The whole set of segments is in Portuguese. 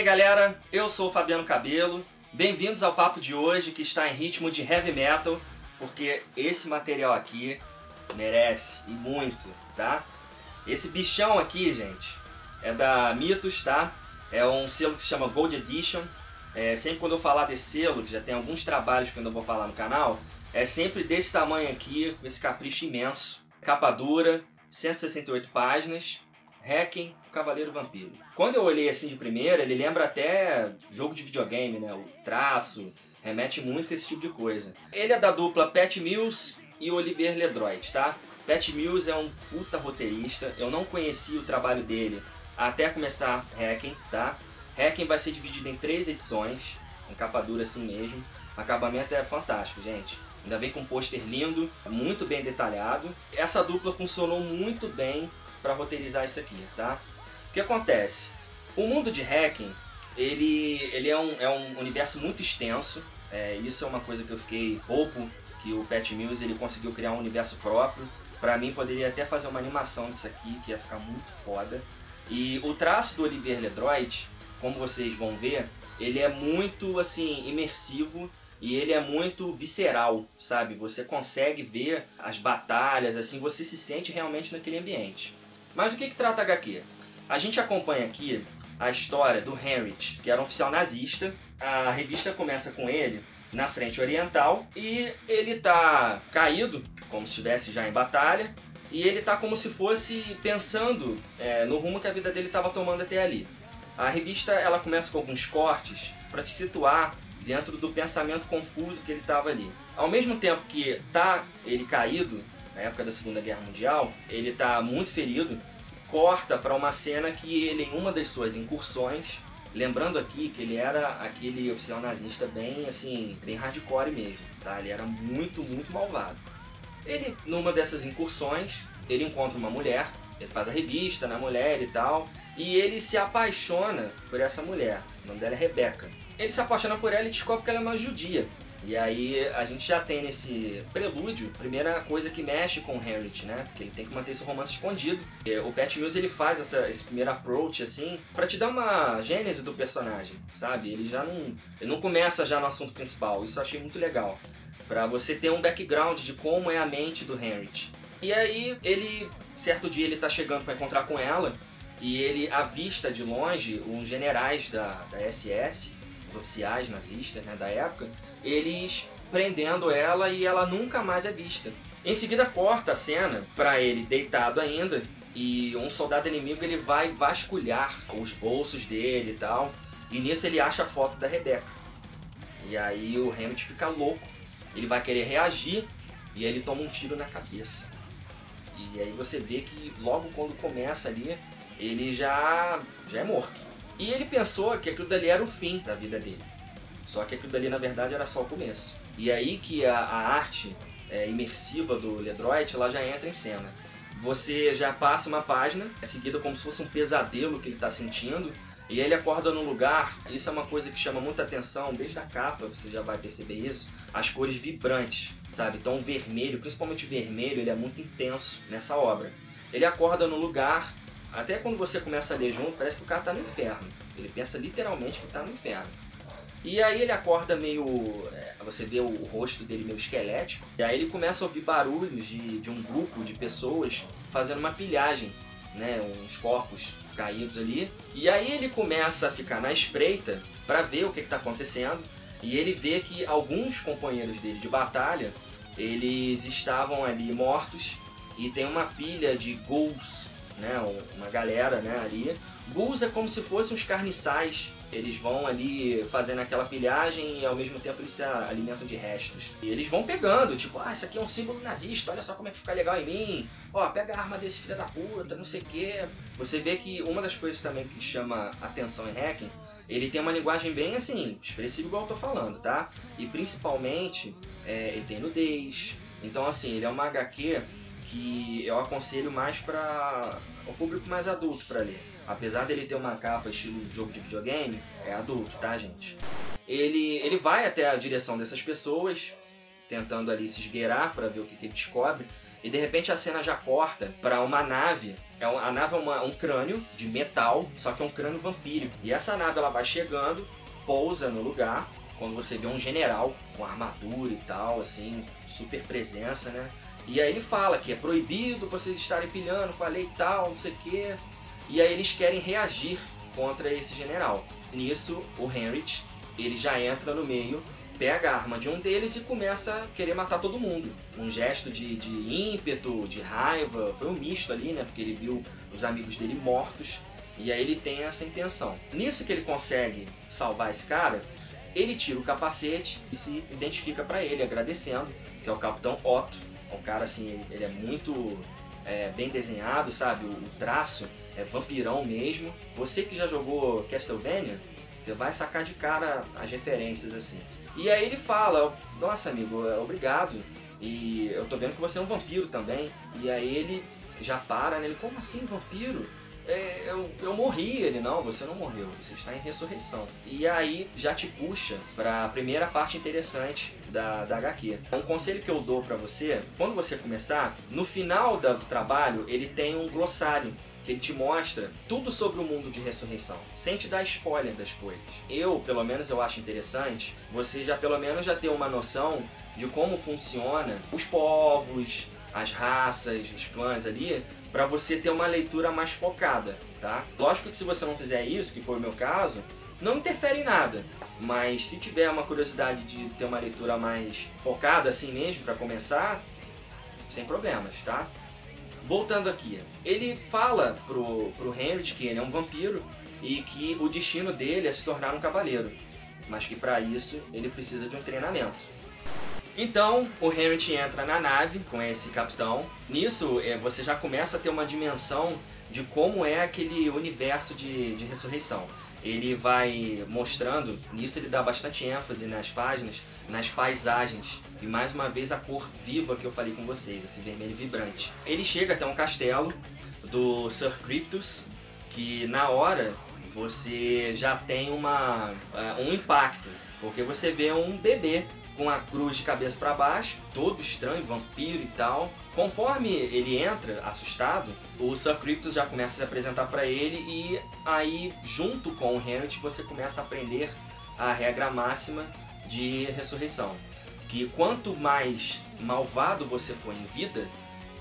aí galera, eu sou o Fabiano Cabelo, bem-vindos ao papo de hoje que está em ritmo de heavy metal, porque esse material aqui merece e muito, tá? Esse bichão aqui, gente, é da Mythos, tá? É um selo que se chama Gold Edition. Sempre quando eu falar desse selo, que já tem alguns trabalhos que eu ainda vou falar no canal, é sempre desse tamanho aqui, com esse capricho imenso. Capa dura, 168 páginas, Hacking, Cavaleiro Vampiro. Quando eu olhei assim de primeira, ele lembra até jogo de videogame, né? O traço, remete muito a esse tipo de coisa. Ele é da dupla Pat Mills e Olivier Ledroit, tá? Pat Mills é um puta roteirista, eu não conheci o trabalho dele até começar Hacking, tá? Hacking vai ser dividido em 3 edições, em capa dura assim mesmo. O acabamento é fantástico, gente. Ainda vem com um pôster lindo, muito bem detalhado. Essa dupla funcionou muito bem para roteirizar isso aqui, tá? O que acontece? O mundo de Hacking, ele é um universo muito extenso. Isso é uma coisa que eu fiquei roubo, que o Pat Mills ele conseguiu criar um universo próprio. Pra mim, poderia até fazer uma animação disso aqui, que ia ficar muito foda. E o traço do Olivier Ledroit, como vocês vão ver, ele é muito assim imersivo e ele é muito visceral, sabe? Você consegue ver as batalhas, assim, você se sente realmente naquele ambiente. Mas do que trata a HQ? A gente acompanha aqui a história do Heinrich, que era um oficial nazista. A revista começa com ele na frente oriental e ele tá caído, como se estivesse já em batalha, e ele tá como se fosse pensando no rumo que a vida dele estava tomando até ali. A revista ela começa com alguns cortes para te situar dentro do pensamento confuso que ele estava ali. Ao mesmo tempo que tá ele caído, na época da Segunda Guerra Mundial, ele tá muito ferido, corta para uma cena que ele, em uma das suas incursões, lembrando aqui que ele era aquele oficial nazista bem assim, bem hardcore mesmo, tá? Ele era muito malvado. Ele, numa dessas incursões, ele encontra uma mulher, ele faz a revista na mulher e tal, e ele se apaixona por essa mulher. O nome dela é Rebecca. Ele se apaixona por ela e descobre que ela é uma judia. E aí a gente já tem nesse prelúdio a primeira coisa que mexe com o Heinrich, né? Porque ele tem que manter esse romance escondido. O Pat Mills ele faz esse primeiro approach assim pra te dar uma gênese do personagem, sabe? Ele não começa já no assunto principal. Isso eu achei muito legal. Pra você ter um background de como é a mente do Heinrich. E aí certo dia ele tá chegando pra encontrar com ela e ele avista de longe uns generais da SS, os oficiais nazistas, né, da época, eles prendendo ela e ela nunca mais é vista. Em seguida corta a cena para ele deitado ainda e um soldado inimigo ele vai vasculhar os bolsos dele e tal, e nisso ele acha a foto da Rebecca. E aí o Heinrich fica louco, ele vai querer reagir e ele toma um tiro na cabeça. E aí você vê que logo quando começa ali, ele já é morto. E ele pensou que aquilo dali era o fim da vida dele. Só que aquilo dali na verdade era só o começo. E aí que a arte imersiva do Ledroit ela já entra em cena. Você já passa uma página, seguida como se fosse um pesadelo que ele está sentindo, e ele acorda num lugar. Isso é uma coisa que chama muita atenção, desde a capa você já vai perceber isso, as cores vibrantes, sabe? Então o vermelho, principalmente o vermelho, ele é muito intenso nessa obra. Ele acorda num lugar, até quando você começa a ler junto, parece que o cara está no inferno. Ele pensa literalmente que está no inferno. E aí ele acorda meio... você vê o rosto dele meio esquelético. E aí ele começa a ouvir barulhos de um grupo de pessoas fazendo uma pilhagem, né? Uns corpos caídos ali. E aí ele começa a ficar na espreita para ver o que está acontecendo. E ele vê que alguns companheiros dele de batalha, eles estavam ali mortos. E tem uma pilha de ghouls, né? Uma galera, né, ali. Ghouls é como se fossem uns carniçais. Eles vão ali fazendo aquela pilhagem e ao mesmo tempo eles se alimentam de restos. E eles vão pegando, tipo, isso aqui é um símbolo nazista, olha só como é que fica legal em mim. Ó, pega a arma desse filho da puta, não sei o quê. Você vê que uma das coisas também que chama atenção em Hacking, ele tem uma linguagem bem assim, expressiva igual eu tô falando, tá? E principalmente, ele tem nudez. Então assim, ele é uma HQ que eu aconselho mais para o público mais adulto para ler. Apesar dele ter uma capa estilo jogo de videogame, é adulto, tá, gente? Ele vai até a direção dessas pessoas, tentando ali se esgueirar para ver o que ele descobre. e de repente a cena já corta para uma nave. A nave é um crânio de metal, só que é um crânio vampírico. E essa nave ela vai chegando, pousa no lugar, quando você vê um general com armadura e tal, assim, super presença, né? E aí ele fala que é proibido vocês estarem pilhando com a lei tal, não sei o quê. E aí eles querem reagir contra esse general. Nisso, o Henrich, ele já entra no meio, pega a arma de um deles e começa a querer matar todo mundo. Um gesto de ímpeto, de raiva, foi um misto ali, né? Porque ele viu os amigos dele mortos, e aí ele tem essa intenção. Nisso que ele consegue salvar esse cara, ele tira o capacete e se identifica pra ele, agradecendo, que é o Capitão Otto. É um cara assim, ele é muito bem desenhado, sabe? O traço é vampirão mesmo. Você que já jogou Castlevania, você vai sacar de cara as referências assim. E aí ele fala, nossa amigo, obrigado, e eu tô vendo que você é um vampiro também. E aí ele já para, né? Ele, como assim vampiro? Eu morri. Ele, não, você não morreu, você está em ressurreição. E aí já te puxa para a primeira parte interessante da HQ. Um conselho que eu dou para você, quando você começar, no final do trabalho ele tem um glossário que ele te mostra tudo sobre o mundo de ressurreição, sem te dar spoiler das coisas. Pelo menos eu acho interessante, você já pelo menos já ter uma noção de como funciona os povos, as raças, os clãs ali, para você ter uma leitura mais focada, tá? Lógico que se você não fizer isso, que foi o meu caso, não interfere em nada, mas se tiver uma curiosidade de ter uma leitura mais focada assim mesmo, para começar, sem problemas, tá? Voltando aqui, ele fala pro Henrich que ele é um vampiro e que o destino dele é se tornar um cavaleiro, mas que para isso ele precisa de um treinamento. Então o Henrich entra na nave com esse capitão. Nisso você já começa a ter uma dimensão de como é aquele universo de ressurreição. Ele vai mostrando, nisso ele dá bastante ênfase nas páginas, nas paisagens. E mais uma vez a cor viva que eu falei com vocês, esse vermelho vibrante. Ele chega até um castelo do Sir Cryptus, que na hora você já tem um impacto, porque você vê um bebê com a cruz de cabeça para baixo, todo estranho, vampiro e tal. Conforme ele entra, assustado, o Sir Cryptus já começa a se apresentar para ele e aí, junto com o Henrich, você começa a aprender a regra máxima de ressurreição. Que quanto mais malvado você for em vida,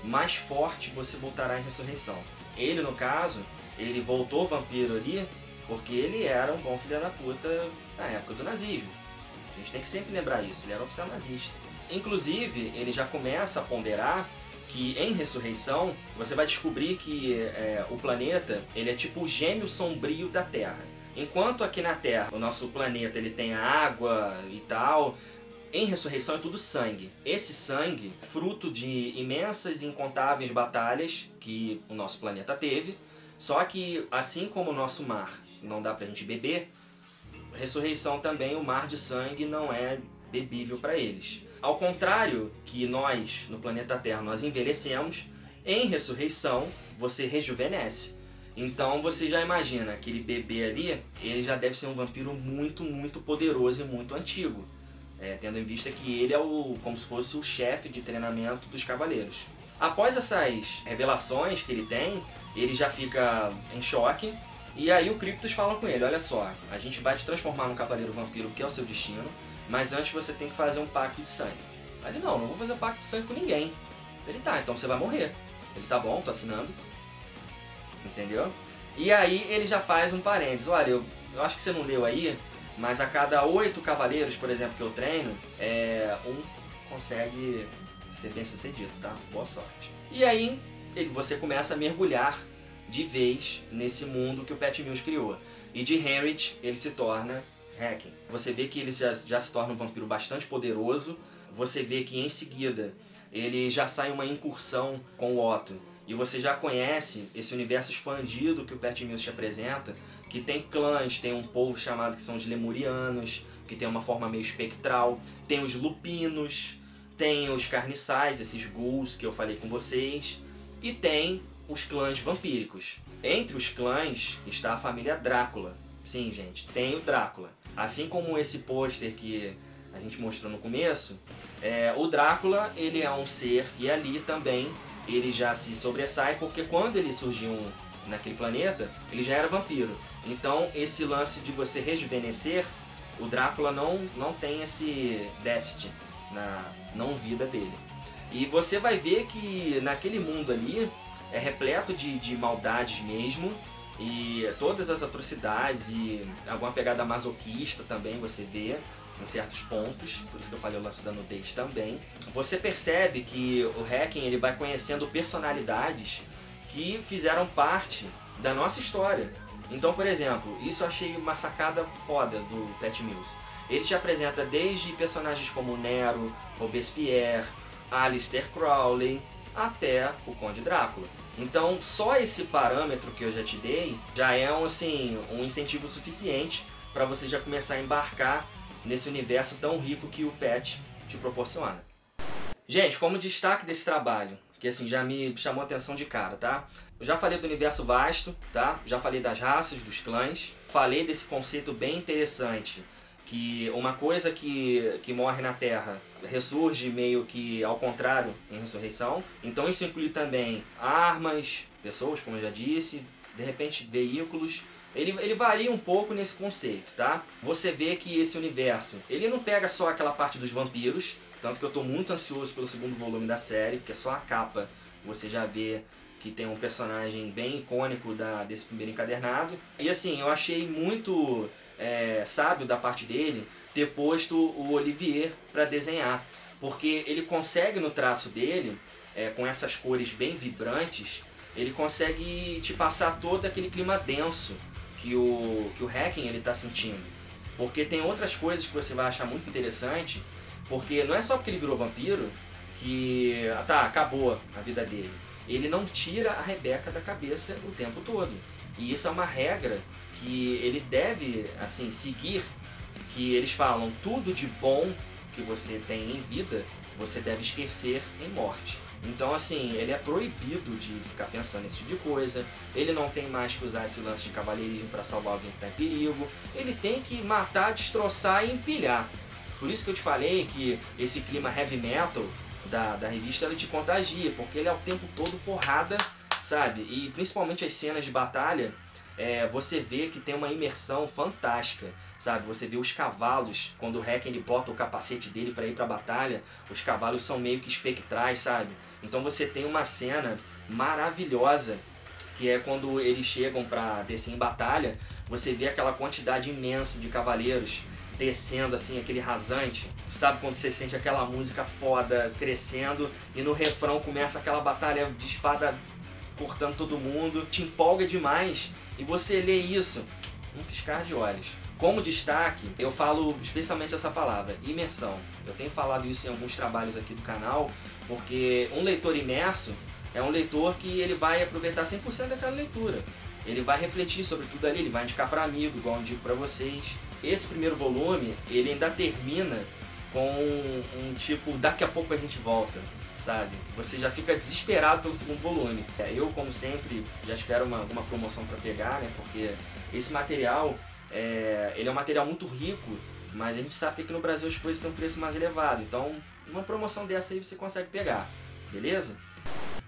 mais forte você voltará em ressurreição. Ele, no caso, ele voltou vampiro ali porque ele era um bom filho da puta na época do nazismo. A gente tem que sempre lembrar isso, ele era oficial nazista. Inclusive, ele já começa a ponderar que em ressurreição você vai descobrir que o planeta ele é tipo o gêmeo sombrio da Terra. Enquanto aqui na Terra o nosso planeta ele tem água e tal, em ressurreição é tudo sangue. Esse sangue é fruto de imensas e incontáveis batalhas que o nosso planeta teve, só que assim como o nosso mar não dá pra gente beber, ressurreição também, o mar de sangue não é bebível para eles. Ao contrário que nós, no planeta Terra, nós envelhecemos, em ressurreição você rejuvenesce. Então você já imagina, aquele bebê ali, ele já deve ser um vampiro muito, muito poderoso e muito antigo. Tendo em vista que ele é como se fosse o chefe de treinamento dos cavaleiros. Após essas revelações que ele tem, ele já fica em choque. E aí o Cryptus fala com ele, olha só, a gente vai te transformar num cavaleiro vampiro, que é o seu destino, mas antes você tem que fazer um pacto de sangue. Aí ele, não vou fazer pacto de sangue com ninguém. Ele, tá, então você vai morrer. Ele, tá bom, tô assinando. Entendeu? E aí ele já faz um parênteses, olha, eu acho que você não leu aí, mas a cada 8 cavaleiros, por exemplo, que eu treino, um consegue ser bem sucedido, tá? Boa sorte. E aí você começa a mergulhar de vez nesse mundo que o Pat Mills criou. E de Henrich ele se torna Hacking. Você vê que ele já se torna um vampiro bastante poderoso. Você vê que em seguida ele já sai uma incursão com o Otto. E você já conhece esse universo expandido que o Pat Mills te apresenta, que tem clãs, tem um povo chamado que são os Lemurianos, que tem uma forma meio espectral, tem os Lupinos, tem os Carniçais, esses ghouls que eu falei com vocês, e tem os clãs vampíricos. Entre os clãs está a família Drácula. Sim, gente, tem o Drácula. Assim como esse pôster que a gente mostrou no começo, o Drácula, ele é um ser que ali também ele já se sobressai, porque quando ele surgiu naquele planeta, ele já era vampiro. Então esse lance de você rejuvenescer, o Drácula não tem esse déficit na não vida dele. E você vai ver que naquele mundo ali é repleto de maldades mesmo, e todas as atrocidades e alguma pegada masoquista também você vê em certos pontos, por isso que eu falei o lance da nudez também. Você percebe que o Hacking ele vai conhecendo personalidades que fizeram parte da nossa história. Então, por exemplo, isso eu achei uma sacada foda do Pat Mills. Ele te apresenta desde personagens como Nero, Robespierre, Aleister Crowley, até o Conde Drácula. Então, só esse parâmetro que eu já te dei já é um incentivo suficiente para você já começar a embarcar nesse universo tão rico que o Pat te proporciona. Gente, como destaque desse trabalho, que assim já me chamou a atenção de cara, tá? Eu já falei do universo vasto, tá? Já falei das raças, dos clãs, falei desse conceito bem interessante, que uma coisa que morre na Terra ressurge meio que ao contrário em ressurreição. Então isso inclui também armas, pessoas, como eu já disse, de repente veículos. Ele varia um pouco nesse conceito, tá? Você vê que esse universo, ele não pega só aquela parte dos vampiros, tanto que eu estou muito ansioso pelo segundo volume da série, porque só a capa você já vê que tem um personagem bem icônico desse primeiro encadernado. E assim, eu achei muito sábio da parte dele ter posto o Olivier para desenhar, porque ele consegue no traço dele, com essas cores bem vibrantes, ele consegue te passar todo aquele clima denso que o Hacking ele tá sentindo. Porque tem outras coisas que você vai achar muito interessante, porque não é só porque ele virou vampiro que acabou a vida dele. Ele não tira a Rebecca da cabeça o tempo todo. E isso é uma regra que ele deve assim seguir, que eles falam, tudo de bom que você tem em vida, você deve esquecer em morte. Então assim, ele é proibido de ficar pensando nesse tipo de coisa, ele não tem mais que usar esse lance de cavalheirismo para salvar alguém que está em perigo, ele tem que matar, destroçar e empilhar. Por isso que eu te falei que esse clima heavy metal da revista ele te contagia, porque ele é o tempo todo porrada, sabe? E principalmente as cenas de batalha, você vê que tem uma imersão fantástica, sabe? Você vê os cavalos, quando o Hacking ele bota o capacete dele para ir para a batalha, os cavalos são meio que espectrais, sabe? Então você tem uma cena maravilhosa, que é quando eles chegam para descer em batalha, você vê aquela quantidade imensa de cavaleiros descendo assim, aquele rasante, sabe? Quando você sente aquela música foda crescendo e no refrão começa aquela batalha de espada cortando todo mundo, te empolga demais e você lê isso num piscar de olhos. Como destaque, eu falo especialmente essa palavra, imersão. Eu tenho falado isso em alguns trabalhos aqui do canal, porque um leitor imerso é um leitor que ele vai aproveitar 100% daquela leitura. Ele vai refletir sobre tudo ali, ele vai indicar para amigo, igual eu digo para vocês. Esse primeiro volume, ele ainda termina com um tipo, daqui a pouco a gente volta, sabe? Você já fica desesperado pelo segundo volume. Eu, como sempre, já espero uma promoção para pegar, né? Porque esse material, ele é um material muito rico, mas a gente sabe que aqui no Brasil as coisas têm um preço mais elevado. Então, uma promoção dessa aí você consegue pegar, beleza?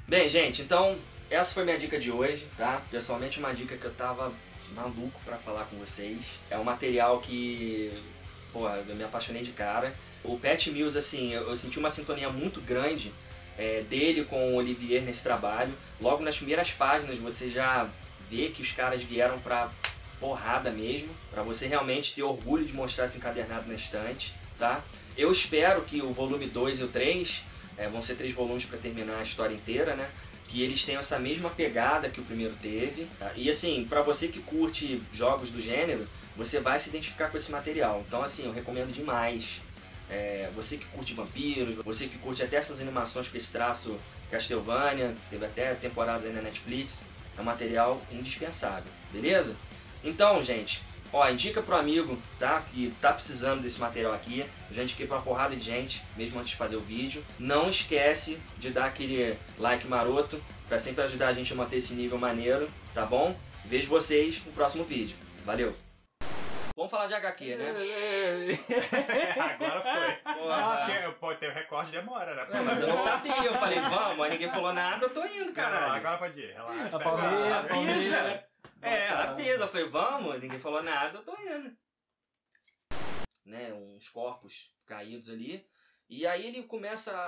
Bem, gente, então essa foi minha dica de hoje, tá? Pessoalmente uma dica que eu tava maluco pra falar com vocês. É um material que, eu me apaixonei de cara. O Pat Mills, assim, eu senti uma sintonia muito grande dele com o Olivier nesse trabalho. Logo nas primeiras páginas você já vê que os caras vieram pra porrada mesmo, pra você realmente ter orgulho de mostrar esse encadernado na estante, tá? Eu espero que o volume 2 e o 3, vão ser 3 volumes pra terminar a história inteira, né? Que eles tenham essa mesma pegada que o primeiro teve. Tá? E assim, pra você que curte jogos do gênero, você vai se identificar com esse material. Então assim, eu recomendo demais. Você que curte vampiros, você que curte até essas animações com esse traço Castlevania, teve até temporadas aí na Netflix, é um material indispensável, beleza? Então, gente, indica pro amigo, tá? Que tá precisando desse material aqui. Eu já indiquei pra uma porrada de gente, mesmo antes de fazer o vídeo. Não esquece de dar aquele like maroto, pra sempre ajudar a gente a manter esse nível maneiro, tá bom? Vejo vocês no próximo vídeo. Valeu! Vamos falar de HQ, né? Agora foi. Porra. Pô, tem o recorde de demora, né? Mas eu não sabia, eu falei, vamos, aí ninguém falou nada, eu tô indo, caralho. Agora pode ir, relaxa. A Palmeira, Avisa! Avisa, eu falei, vamos, ninguém falou nada, eu tô indo. Né, uns corpos caídos ali, e aí ele começa a...